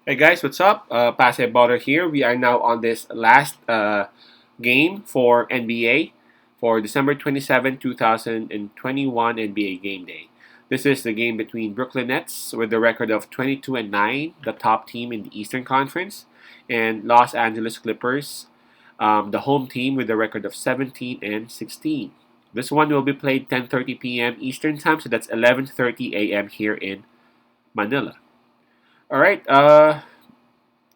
Hey guys, what's up? Pase Baller here. We are now on this last game for NBA for December 27, 2021 NBA Game Day. This is the game between Brooklyn Nets with the record of 22 and 9, the top team in the Eastern Conference, and Los Angeles Clippers, the home team with the record of 17 and 16. This one will be played 10:30 p.m. Eastern Time, so that's 11:30 a.m. here in Manila. All right.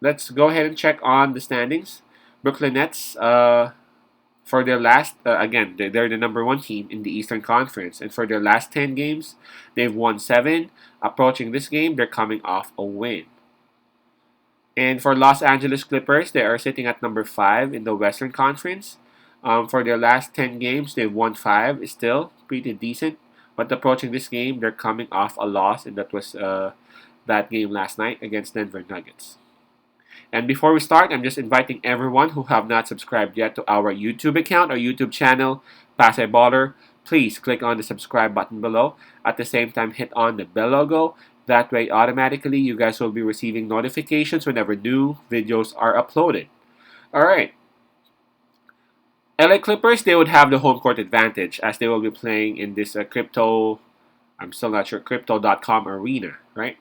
Let's go ahead and check on the standings. Brooklyn Nets, for their last, again, they're the number one team in the Eastern Conference. And for their last 10 games, they've won 7. Approaching this game, they're coming off a win. And for Los Angeles Clippers, they are sitting at number 5 in the Western Conference. For their last 10 games, they've won 5. It's still pretty decent. But approaching this game, they're coming off a loss, and that was that game last night against Denver Nuggets. And before we start, I'm just inviting everyone who have not subscribed yet to our YouTube account or YouTube channel, Pass Baller. Please click on the subscribe button below. At the same time, hit on the bell logo. That way, automatically, you guys will be receiving notifications whenever new videos are uploaded. All right. LA Clippers, they would have the home court advantage as they will be playing in this crypto, I'm still not sure, crypto.com arena, right?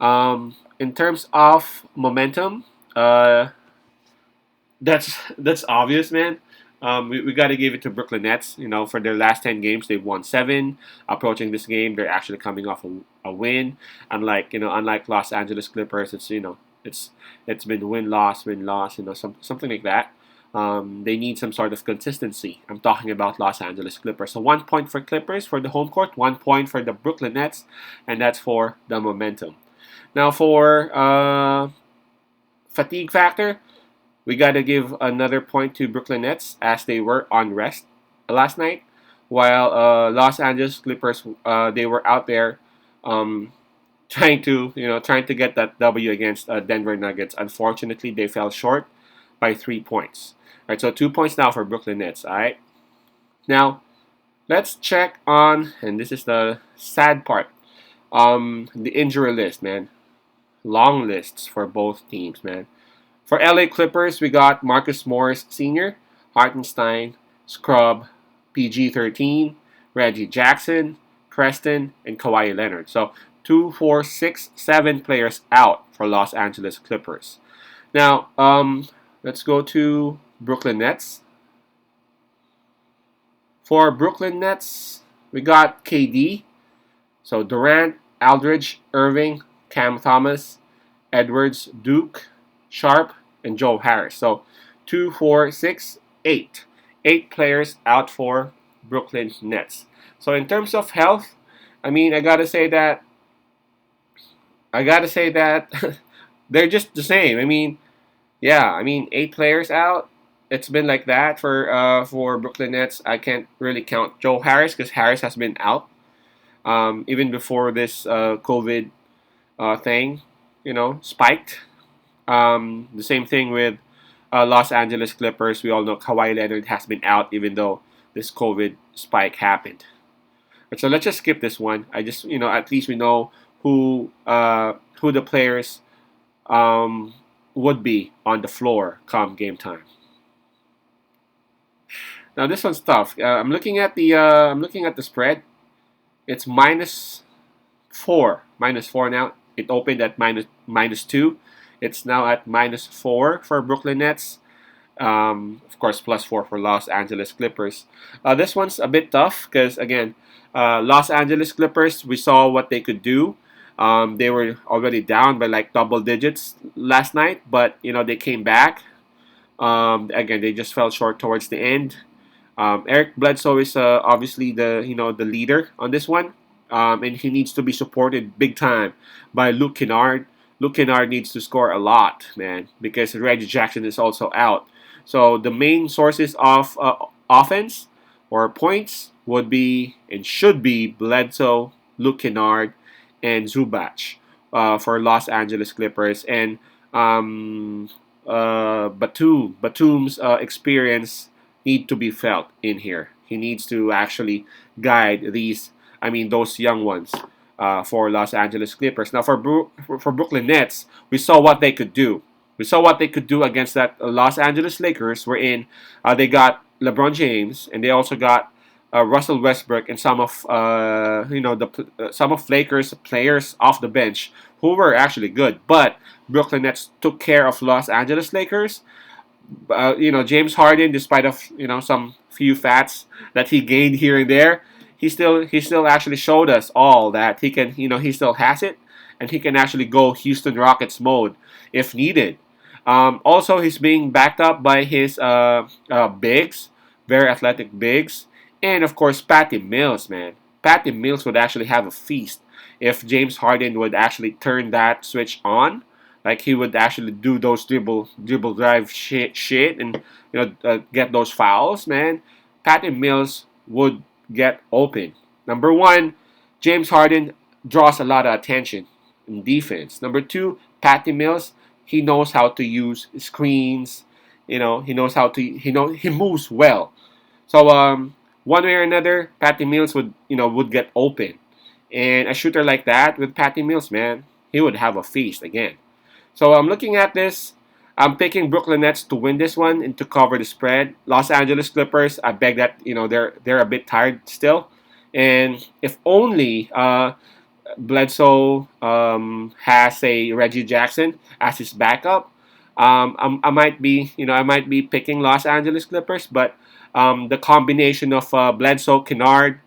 In terms of momentum, that's obvious, man. We got to give it to Brooklyn Nets. You know, for their last 10 games, they've won 7. Approaching this game, they're actually coming off a win. Unlike Los Angeles Clippers, it's been win loss. Something like that. They need some sort of consistency. I'm talking about Los Angeles Clippers. So 1 point for Clippers for the home court, 1 point for the Brooklyn Nets, and that's for the momentum. Now for fatigue factor, we got to give another point to Brooklyn Nets as they were on rest last night, while Los Angeles Clippers they were out there um, trying to get that W against Denver Nuggets. Unfortunately, they fell short by 3 points. All right, so 2 points now for Brooklyn Nets. All right, now let's check on, and this is the sad part, the injury list, man. Long lists for both teams, man. For LA Clippers, we got Marcus Morris Sr., Hartenstein, Scrub, PG-13, Reggie Jackson, Preston, and Kawhi Leonard. So 2, 4, 6, 7 players out for Los Angeles Clippers. Now, let's go to Brooklyn Nets. For Brooklyn Nets, we got KD. So Durant, Aldridge, Irving, Cam Thomas, Edwards, Duke, Sharp, and Joe Harris. So 2, 4, 6, 8. 8 players out for Brooklyn Nets. So in terms of health, I mean, I gotta say that they're just the same. I mean, yeah, I mean, 8 players out. It's been like that for Brooklyn Nets. I can't really count Joe Harris because Harris has been out even before this COVID thing, spiked. The same thing with Los Angeles Clippers. We all know Kawhi Leonard has been out even though this COVID spike happened. So let's just skip this one. I just, at least we know who the players um, would be on the floor come game time. Now this one's tough. I'm looking at the spread. It's minus four now. It opened at minus 2. It's now at minus 4 for Brooklyn Nets. Of course, plus 4 for Los Angeles Clippers. This one's a bit tough because, again, Los Angeles Clippers, we saw what they could do. They were already down by like double digits last night, but they came back. Again, they just fell short towards the end. Eric Bledsoe is obviously the leader on this one, and he needs to be supported big time by Luke Kennard. Luke Kennard needs to score a lot, man, because Reggie Jackson is also out. So the main sources of offense or points would be and should be Bledsoe, Luke Kennard, and Zubac for Los Angeles Clippers. And Batum's experience need to be felt in here. He needs to actually guide those young ones for Los Angeles Clippers. Now for Brooklyn Nets, we saw what they could do. We saw what they could do against that Los Angeles Lakers, wherein they got LeBron James and they also got Russell Westbrook and some of some of Lakers players off the bench who were actually good. But Brooklyn Nets took care of Los Angeles Lakers. James Harden, despite of some few fats that he gained here and there, he still actually showed us all that he can. He still has it, and he can actually go Houston Rockets mode if needed. Also, he's being backed up by his bigs, very athletic bigs, and of course Patty Mills. Man, Patty Mills would actually have a feast if James Harden would actually turn that switch on. Like he would actually do those dribble drive shit and get those fouls, man. Patty Mills would get open. Number one, James Harden draws a lot of attention in defense. Number two, Patty Mills, he knows how to use screens. He knows how to he moves well. So one way or another, Patty Mills would get open. And a shooter like that with Patty Mills, man, he would have a feast again. So I'm looking at this. I'm picking Brooklyn Nets to win this one and to cover the spread. Los Angeles Clippers, I beg that they're a bit tired still, and if only Bledsoe has a Reggie Jackson as his backup, I might be picking Los Angeles Clippers, but the combination of Bledsoe Kennard,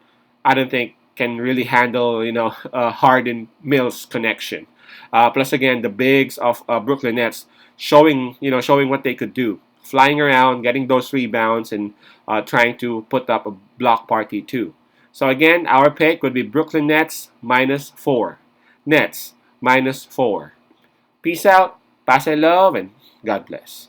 I don't think can really handle Harden Mills connection. Plus again the bigs of Brooklyn Nets showing what they could do, flying around, getting those rebounds, and trying to put up a block party too. So again, our pick would be Brooklyn Nets -4. Nets -4. Peace out, pass and love, and God bless.